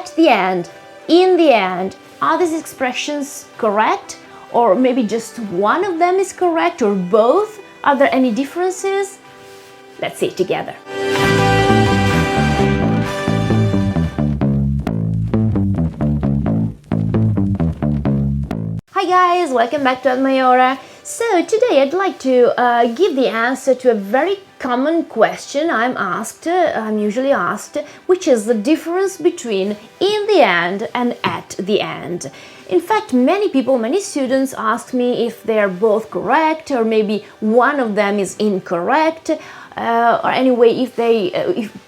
at the end, in the end, are these expressions correct? Or maybe just one of them is correct, or both? Are there any differences? Let's see it together. Hi guys, welcome back to Maiora. So today I'd like to give the answer to a very common question I'm usually asked, which is the difference between in the end and at the end. In fact, many people, many students ask me if they are both correct, or maybe one of them is incorrect, or anyway, if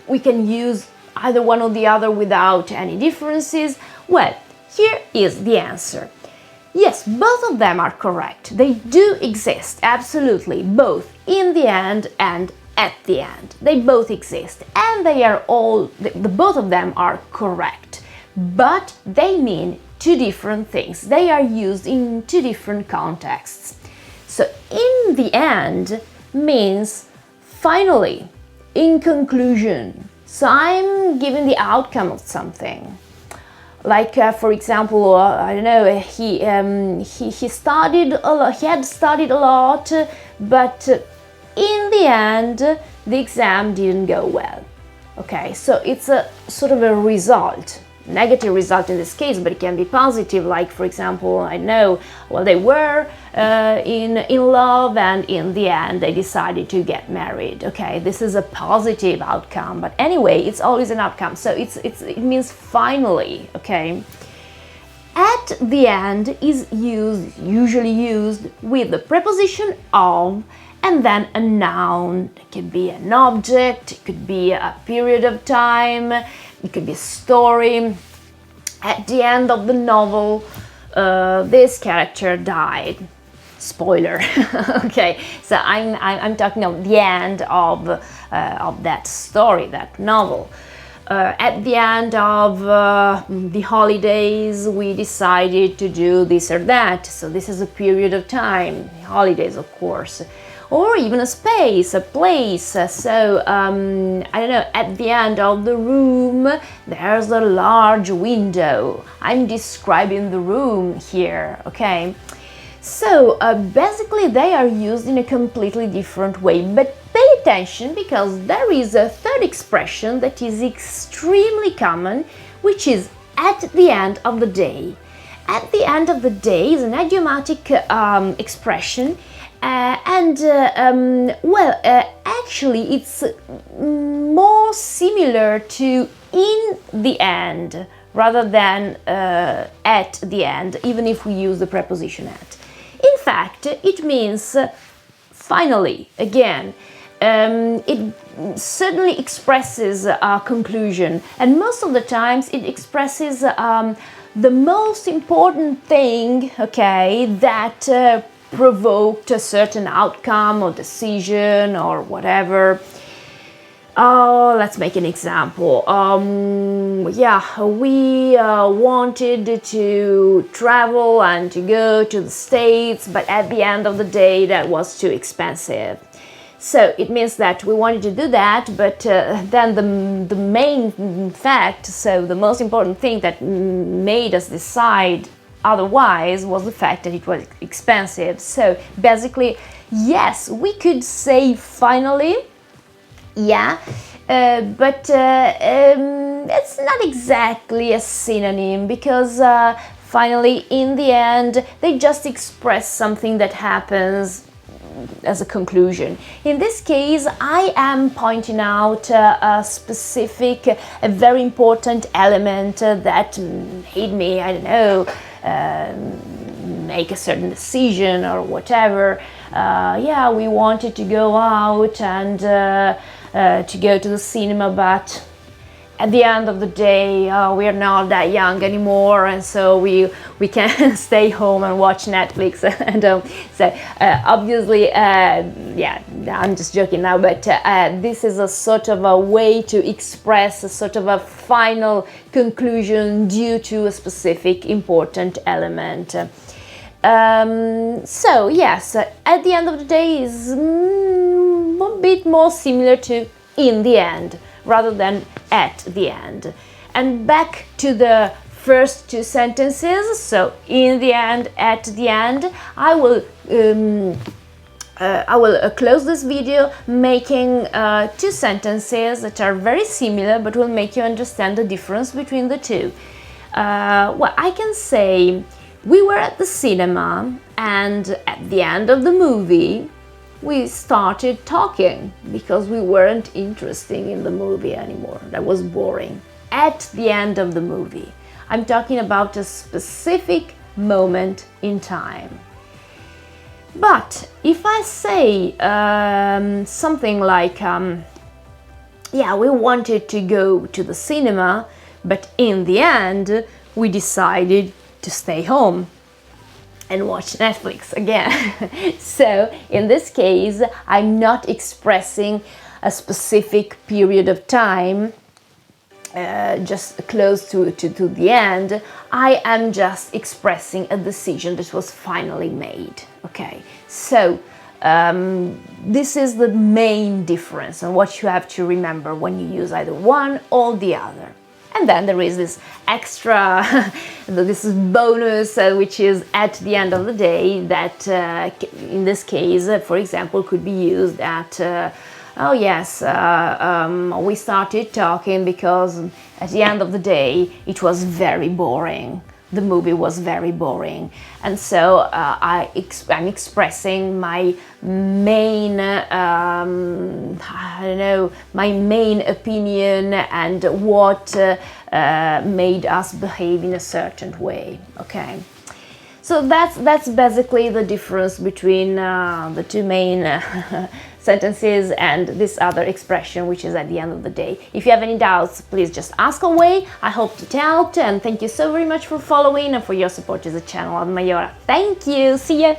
we can use either one or the other without any differences. Well, here is the answer. Yes, both of them are correct. They do exist, absolutely, both in the end and at the end. They both exist, and they are both of them are correct. But they mean two different things. They are used in two different contexts. So, in the end means finally, in conclusion. So, I'm giving the outcome of something. Like for example, I don't know. He studied a lot. He had studied a lot, but in the end, the exam didn't go well. Okay, so it's a sort of a result, negative result in this case, but it can be positive. Like for example, I know. Well, they were in love, and in the end, they decided to get married. Okay, this is a positive outcome, but anyway, it's always an outcome. So it means finally. Okay, at the end is usually used with the preposition of, and then a noun. It could be an object. It could be a period of time. It could be a story. At the end of the novel, this character died. Spoiler. Okay, so I'm talking of the end of that story, that novel. At the end of the holidays, we decided to do this or that. So this is a period of time. Holidays, of course. Or even a space, a place. So, I don't know, at the end of the room, there's a large window. I'm describing the room here, okay? So, basically, they are used in a completely different way. But pay attention, because there is a third expression that is extremely common, which is at the end of the day. At the end of the day is an idiomatic expression. Actually, it's more similar to in the end rather than at the end, even if we use the preposition at. In fact, it means finally, again. It certainly expresses a conclusion, and most of the times it expresses the most important thing, okay, that provoked a certain outcome or decision or whatever. Let's make an example. We wanted to travel and to go to the States, but at the end of the day, that was too expensive. So it means that we wanted to do that, but then the main fact, so the most important thing that made us decide otherwise was the fact that it was expensive. So basically, yes, we could say finally, yeah, but it's not exactly a synonym, because finally, in the end, they just express something that happens as a conclusion. In this case, I am pointing out a specific, a very important element that made me, I don't know, make a certain decision or whatever. We wanted to go out and to go to the cinema, but at the end of the day, we are not that young anymore, and so we can stay home and watch Netflix. And obviously, I'm just joking now, but this is a sort of a way to express a sort of a final conclusion due to a specific important element. So yes, at the end of the day is a bit more similar to in the end rather than at the end. and back to the first two sentences. So in the end, at the end, I will close this video making two sentences that are very similar but will make you understand the difference between the two. Well, I can say we were at the cinema and at the end of the movie we started talking because we weren't interested in the movie anymore. That was boring. At the end of the movie. I'm talking about a specific moment in time. But if I say something like, yeah, we wanted to go to the cinema, but in the end we decided to stay home and watch Netflix again. So in this case, I'm not expressing a specific period of time, just close to the end. I am just expressing a decision that was finally made. Okay, so this is the main difference and what you have to remember when you use either one or the other. And then there is this extra, this is bonus, which is at the end of the day, that in this case, for example, could be used at oh yes, we started talking because at the end of the day it was very boring. The movie was very boring, and so I'm expressing my main, I don't know, my main opinion and what made us behave in a certain way. Okay. So that's basically the difference between the two main sentences and this other expression, which is at the end of the day. If you have any doubts, please just ask away. I hope it helped, and thank you so very much for following and for your support to the channel of Maiora. Thank you. See ya.